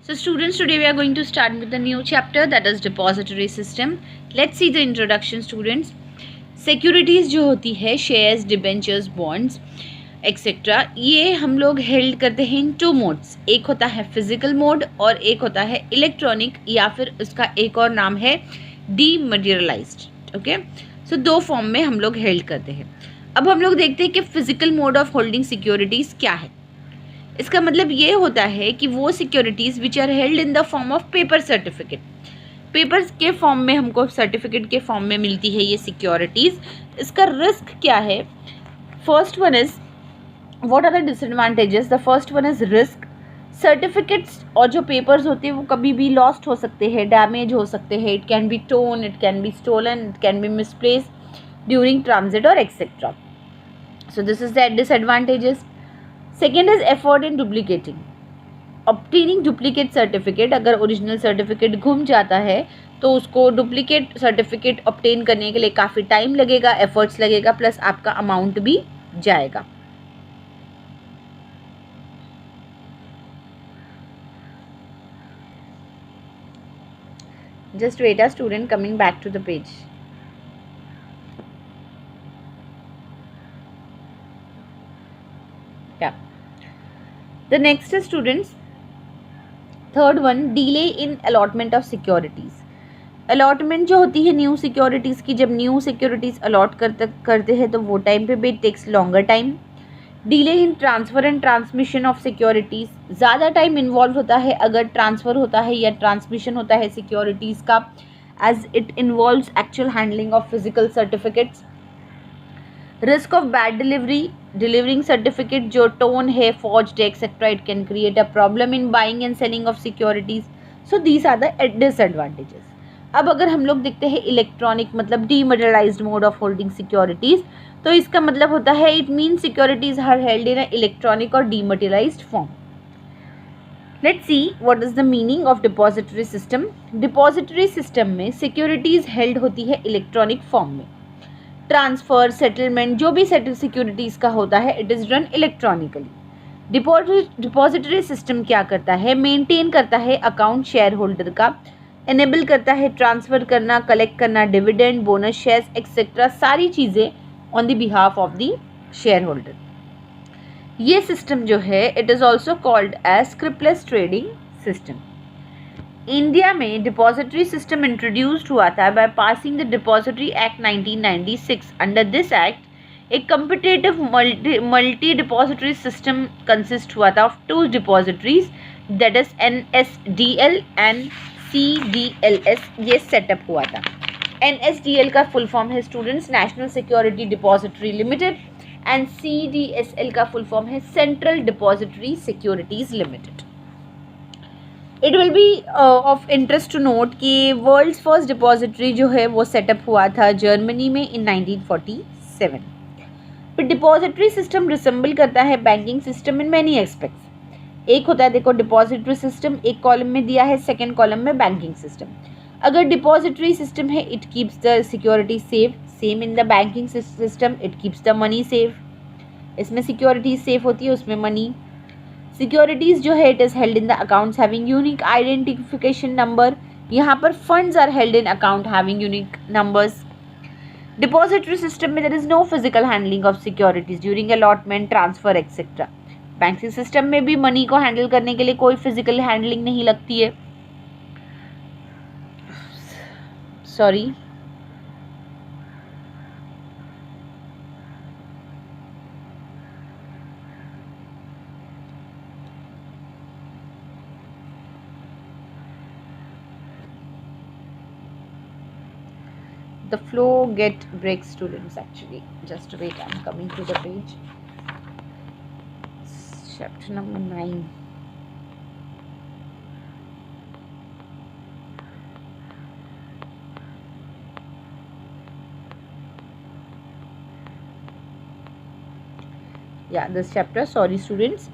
So students, today we are going to start with the new chapter, that is depository system. Let's see the introduction students. Securities जो होती है, shares, debentures, bonds, etc. ये हम लोग held करते हैं इन two modes. एक होता है फिजिकल मोड और एक होता है इलेक्ट्रॉनिक, या फिर उसका एक और नाम है डीमटेरियलाइज्ड. ओके, सो दो फॉर्म में हम लोग हेल्ड करते हैं. अब हम लोग देखते हैं कि physical mode of holding securities क्या है. इसका मतलब ये होता है कि वो securities which are held in the form of paper certificate. Papers के फॉर्म में हमको सर्टिफिकेट के फॉर्म में मिलती है ये सिक्योरिटीज़. इसका रिस्क क्या है? First one is, what are the disadvantages? The first one is risk. Certificates और जो पेपर्स होते हैं वो कभी भी लॉस्ट हो सकते हैं, डैमेज हो सकते हैं. It can be torn, it can be stolen, it can be misplaced during transit और etcetera. So this is the disadvantages. Second is effort in duplicating. Obtaining duplicate certificate. अगर ओरिजिनल सर्टिफिकेट गुम जाता है तो उसको डुप्लीकेट सर्टिफिकेट ऑब्टेन करने के लिए काफ़ी टाइम लगेगा, एफर्ट्स लगेगा, प्लस आपका अमाउंट भी जाएगा. Just wait a student, coming back to the page. Yeah. The next is students, third one, delay in allotment of securities. Allotment जो होती है न्यू सिक्योरिटीज़ की, जब न्यू सिक्योरिटीज़ अलॉट करते हैं तो वो टाइम पे भी it takes longer time. Delay in transfer and transmission of securities. ज़्यादा टाइम इन्वॉल्व होता है अगर ट्रांसफ़र होता है या ट्रांसमिशन होता है सिक्योरिटीज़ का, as it involves actual handling of physical certificates. Risk of bad delivery. Delivering certificate जो टोन है, forged etcetera, it can create a problem in buying and selling of securities. So these are the disadvantages. अब अगर हम लोग देखते हैं electronic मतलब dematerialized mode of holding securities, तो इसका मतलब होता है it mean securities are held in electronic और dematerialized form. Let's see what is the meaning of depository system. Depository system में सिक्योरिटीज़ हेल्ड होती है इलेक्ट्रॉनिक फॉर्म में. ट्रांसफ़र, सेटलमेंट, जो भी सेटल सिक्योरिटीज़ का होता है, it is run electronically. Depository system क्या करता है? मेंटेन करता है अकाउंट शेयर होल्डर का, एनेबल करता है ट्रांसफ़र करना, कलेक्ट करना, डिविडेंड, बोनस शेयर्स एक्सेट्रा, सारी चीज़ें on the behalf of the share holder. ये सिस्टम जो है it is also called as scriptless trading system. India में डिपॉजिटरी सिस्टम इंट्रोड्यूस्ड हुआ था by passing the depository act 1996. Under this act एक competitive multi depository system consist हुआ था of two depositories, that is NSDL and CDLS. ये setup हुआ था. NSDL का फुल फॉर्म है students national security depository limited, and CDSL का full form है central depository securities limited. It will be of interest to note कि world's first depository जो है वो सेटअप हुआ था जर्मनी में इन 1947. फिर डिपॉजिटरी सिस्टम रिसेंबल करता है banking system in many aspects. एक होता है, देखो डिपॉजिटरी सिस्टम एक कॉलम में दिया है, सेकेंड कॉलम में बैंकिंग सिस्टम. अगर डिपॉजिटरी सिस्टम है it keeps the security safe. Same in the banking system, it keeps the money safe. इसमें सिक्योरिटीज सेफ होती है, उसमें मनी. सिक्योरिटीज़ जो है it is held in the accounts having unique identification number. यहाँ पर funds are held in account having unique numbers. Depository system में there is no physical handling of securities during allotment, transfer etcetera. Banking system में भी money को handle करने के लिए कोई फिजिकल हैंडलिंग नहीं लगती है. Sorry, the flow get breaks students actually. Just wait, I'm coming to the page. Chapter number 9. Yeah, this chapter, sorry students.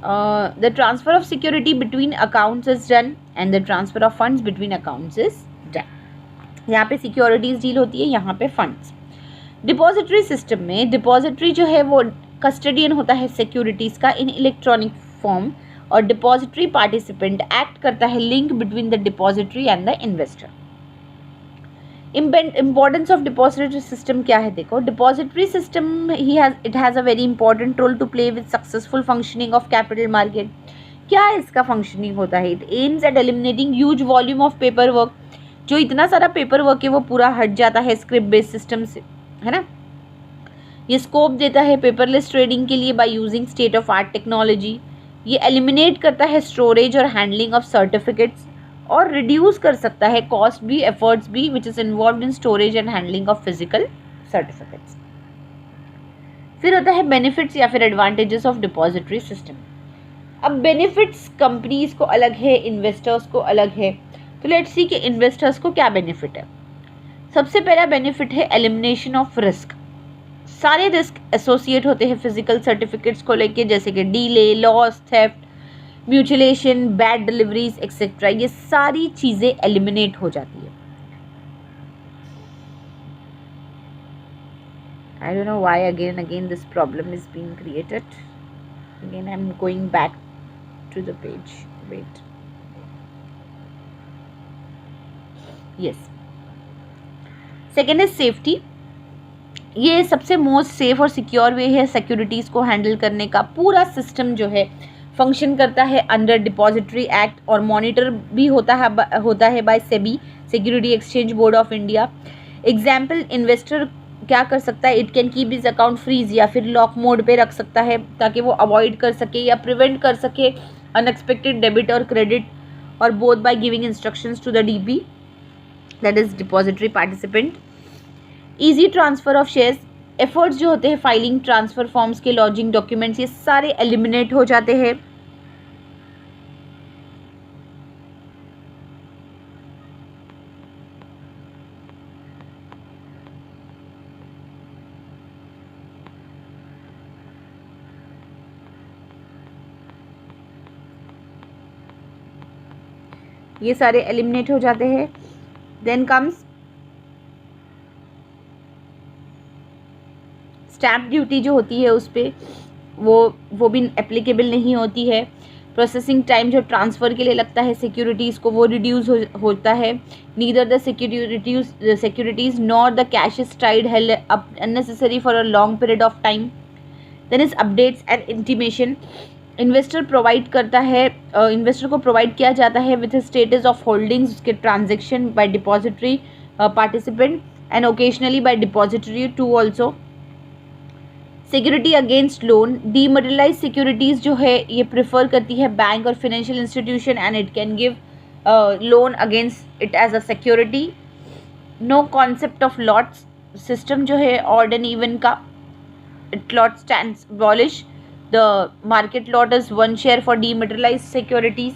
The transfer of security between accounts is done and the transfer of funds between accounts is done. यहाँ पे securities deal होती है, यहाँ पे funds. Depository system में depository जो है वो कस्टडियन होता है सिक्योरिटीज़ का इन इलेक्ट्रॉनिक फॉर्म, और डिपॉजिटरी पार्टिसिपेंट एक्ट करता है link between the depository and the investor. Importance of depository system क्या है? देखो, depository system it has a very important role to play with successful functioning of capital market. क्या इसका functioning होता है? It aims at eliminating huge volume of paper work. जो इतना सारा पेपर वर्क है वो पूरा हट जाता है स्क्रिप्ट बेस्ड सिस्टम से, है ना। ये स्कोप देता है पेपरलेस ट्रेडिंग के लिए by using state of art technology. ये एलिमिनेट करता है स्टोरेज और हैंडलिंग ऑफ सर्टिफिकेट्स और रिड्यूस कर सकता है कॉस्ट भी, एफर्ट्स भी which is involve in storage and handling of physical certificates. फिर होता है बेनिफिट्स या फिर एडवांटेजेस ऑफ डिपॉजिटरी सिस्टम। अब बेनिफिट्स कंपनीज को अलग है, इन्वेस्टर्स को अलग है। तो लेट्स सी कि इन्वेस्टर्स को क्या बेनिफिट है। सबसे पहला बेनिफिट है एलिमिनेशन ऑफ रिस्क। सारे रिस्क एसोसिएट होते हैं फिजिकल सर्टिफिकेट्स को लेके, जैसे कि delay, loss, theft, mutilation, bad deliveries etcetera, ये सारी चीज़ें एलिमिनेट हो जाती है। I don't know why again this problem is being created. Again I'm going back to the page. Wait. Yes. Second is safety. ये सबसे मोस्ट सेफ और secure वे है सिक्योरिटीज़ को हैंडल करने का। पूरा सिस्टम जो है फंक्शन करता है अंडर डिपॉजिटरी एक्ट और मॉनिटर भी होता है by SEBI, security exchange board of India. Example, investor क्या कर सकता है? It can keep his account freeze या फिर लॉक मोड पे रख सकता है ताकि वो अवॉइड कर सके या प्रिवेंट कर सके अनएक्सपेक्टेड डेबिट और क्रेडिट, और both by giving instructions to the DP, that is depository participant. Easy transfer of shares, efforts जो होते हैं फाइलिंग ट्रांसफ़र फॉर्म्स के, लॉजिंग डॉक्यूमेंट्स, ये सारे एलिमिनेट हो जाते हैं। ये सारे एलिमिनेट हो जाते हैं। देन कम्स स्टैम्प ड्यूटी जो होती है उस पर वो भी एप्लीकेबल नहीं होती है। प्रोसेसिंग टाइम जो ट्रांसफ़र के लिए लगता है सिक्योरिटीज़ को, वो रिड्यूस होता है। Neither the securities nor the cash is tied held up unnecessary for a long period of time. Then is updates and intimation, investor provide करता है, इन्वेस्टर को प्रोवाइड किया जाता है विथ स्टेटस ऑफ होल्डिंग्स, उसके transaction by depository participant and occasionally by depository too also. Security against loan, dematerialise securities जो है ये प्रेफर करती है बैंक और financial institution and it can give loan against it as a security. No concept of lots system जो है odd and even का, it lot stands abolish the market lot is one share for dematerialized securities.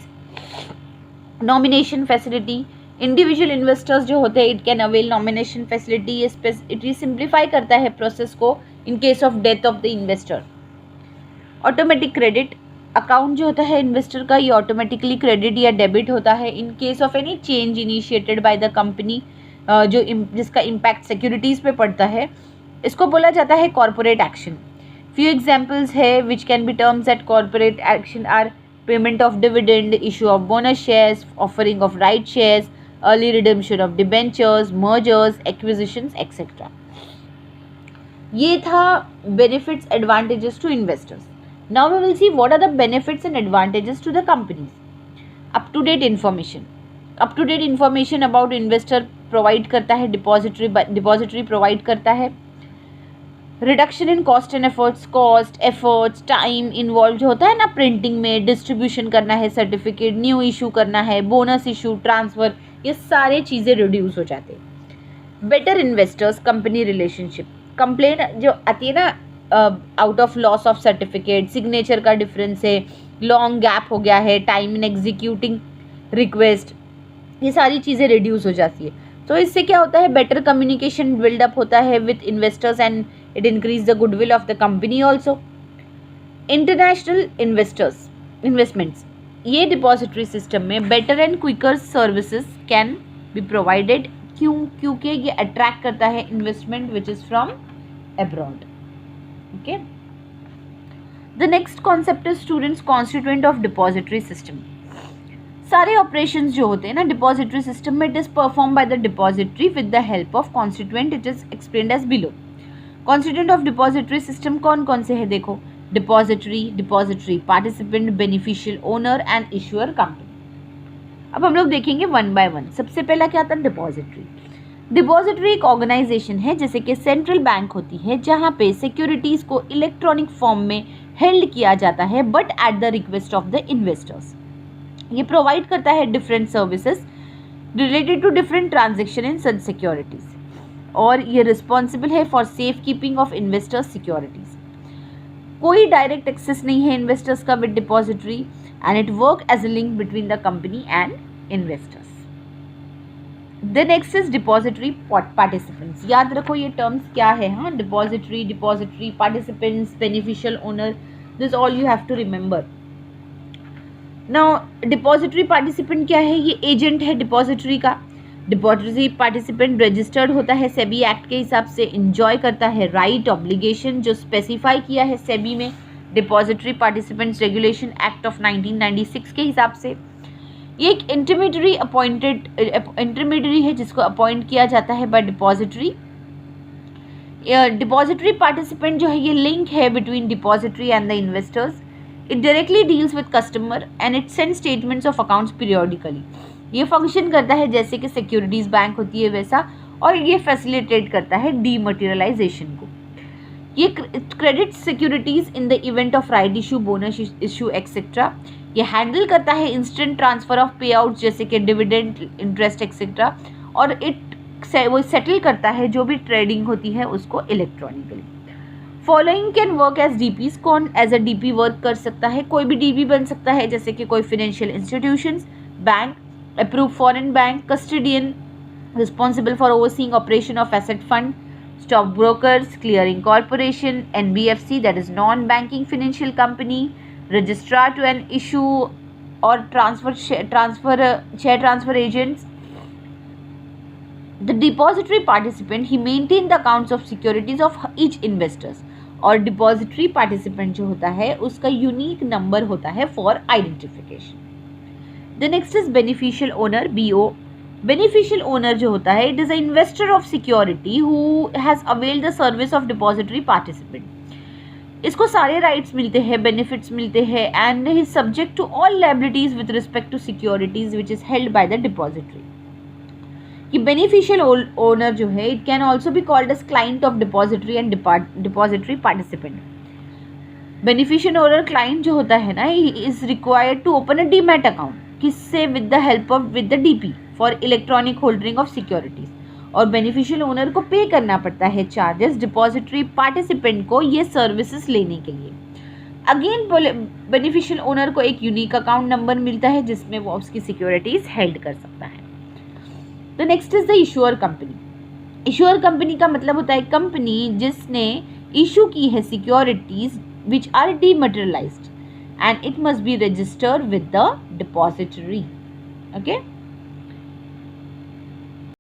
Nomination facility, individual investors जो होते हैं it can avail nomination facility. ये simplify करता है process को in case of death of the investor. Automatic credit, account जो होता है इन्वेस्टर का ये ऑटोमेटिकली क्रेडिट या डेबिट होता है in case of any change initiated by the company जिसका इम्पैक्ट सिक्योरिटीज़ पे पड़ता है। इसको बोला जाता है कॉर्पोरेट एक्शन। Few examples है which can be terms at corporate action are payment of dividend, issue of bonus shares, offering of right shares, early redemption of debentures, mergers, acquisitions, etc. ये था benefits advantages to investors. Now we will see what are the benefits and advantages to the companies. Up to date information about investor provide करता है, depository provide करता है। Reduction in cost and efforts time involve जो होता है ना, printing में, distribution करना है सर्टिफिकेट, न्यू इशू करना है, बोनस इशू, ट्रांसफ़र, ये सारे चीज़ें रिड्यूस हो जाते हैं। Better investors company relationship, complaint जो आती है ना out of loss of certificate, signature का डिफरेंस है, लॉन्ग गैप हो गया है, टाइम इन एग्जीक्यूटिंग रिक्वेस्ट, ये सारी चीज़ें रिड्यूस हो जाती है। तो इससे क्या होता है, बेटर कम्युनिकेशन बिल्डअप होता है with investors and it increase the goodwill of the company also. International investments, ये डिपॉजिटरी सिस्टम में better and quicker services can be provided, क्योंकि ये अट्रैक्ट करता है investment which is from abroad. Okay, the next concept is students constituent of depository system. सारे operations जो होते हैं ना डिपॉजिटरी सिस्टम में, it is perform by the depository with the help of constituent. It is explained as below. Constituent of depository system कौन कौन से है देखो, depository, depository participant, beneficial owner and issuer company. अब हम लोग देखेंगे वन बाय वन. सबसे पहला क्या था, डिपॉजिटरी. डिपॉजिटरी एक ऑर्गेनाइजेशन है जैसे कि सेंट्रल बैंक होती है, जहाँ पे सिक्योरिटीज को इलेक्ट्रॉनिक फॉर्म में हेल्ड किया जाता है but at the request of the investors. ये प्रोवाइड करता है different services related to different transaction in such securities, और ये रिस्पॉन्सिबल है for safe keeping of investors securities. कोई डायरेक्ट एक्सेस नहीं है इन्वेस्टर्स का with depository, and it work as a link between the company and investors. The next is depository participants. याद रखो ये terms क्या है, हाँ, depository participants, beneficial owner, this all you have to remember. Now depository participant क्या है, ये agent है depository का. depository participant registered होता है SEBI एक्ट के हिसाब से, enjoy करता है right obligation जो specify किया है SEBI में depository participants regulation act of 1996 के हिसाब से. ये एक इंटरमीडियरी है जिसको अपॉइंट किया जाता है बाय डिपॉजिटरी. डिपॉजिटरी पार्टिसिपेंट जो है ये लिंक है between depository and the investors. It directly deals with customer and it send statements of accounts periodically. ये फंक्शन करता है जैसे कि सिक्योरिटीज बैंक होती है वैसा, और ये फैसिलिटेट करता है डीमटेरियलाइजेशन को. ये credit securities in the event of right issue, bonus issue etcetera. ये हैंडल करता है इंस्टेंट ट्रांसफर ऑफ पे आउट जैसे कि डिविडेंड, इंटरेस्ट एक्सेट्रा, और वो सेटल करता है जो भी ट्रेडिंग होती है उसको electronically. Following can work as DPs. कौन एज अ डीपी वर्क कर सकता है, कोई भी डीपी बन सकता है जैसे कि कोई financial institutions, bank, approve foreign bank, custodian responsible for overseeing operation of asset fund, stock brokers, clearing corporation, NBFC that is non-banking financial company, registrar to an issue or share transfer agents. The depository participant he maintain the accounts of securities of each investors, और depository participant जो होता है उसका unique number होता है for identification. The next is beneficial owner, BO. Beneficial owner जो होता है it is a investor of security who has availed the service of depository participant. इसको सारे राइट्स मिलते हैं, बेनिफिट्स मिलते हैं, and he is subject to all liabilities with respect to securities which is held by the depository. कि beneficial owner जो है it can also be called as client of depository and depository participant. Beneficial owner client जो होता है ना is required to open a demat account, किससे, with the help of with the DP for electronic holding of securities, और beneficial owner को pay करना पड़ता है चार्जेस डिपॉजिटरी पार्टिसिपेंट को ये सर्विसेज लेने के लिए. अगेन बेनिफिशियल ओनर को एक यूनिक अकाउंट नंबर मिलता है जिसमें वो उसकी सिक्योरिटीज हेल्ड कर सकता है. The next is the issuer company. Issuer company का मतलब होता है कंपनी जिसने इशू की है securities which are dematerialised and it must be registered with the depository. Okay.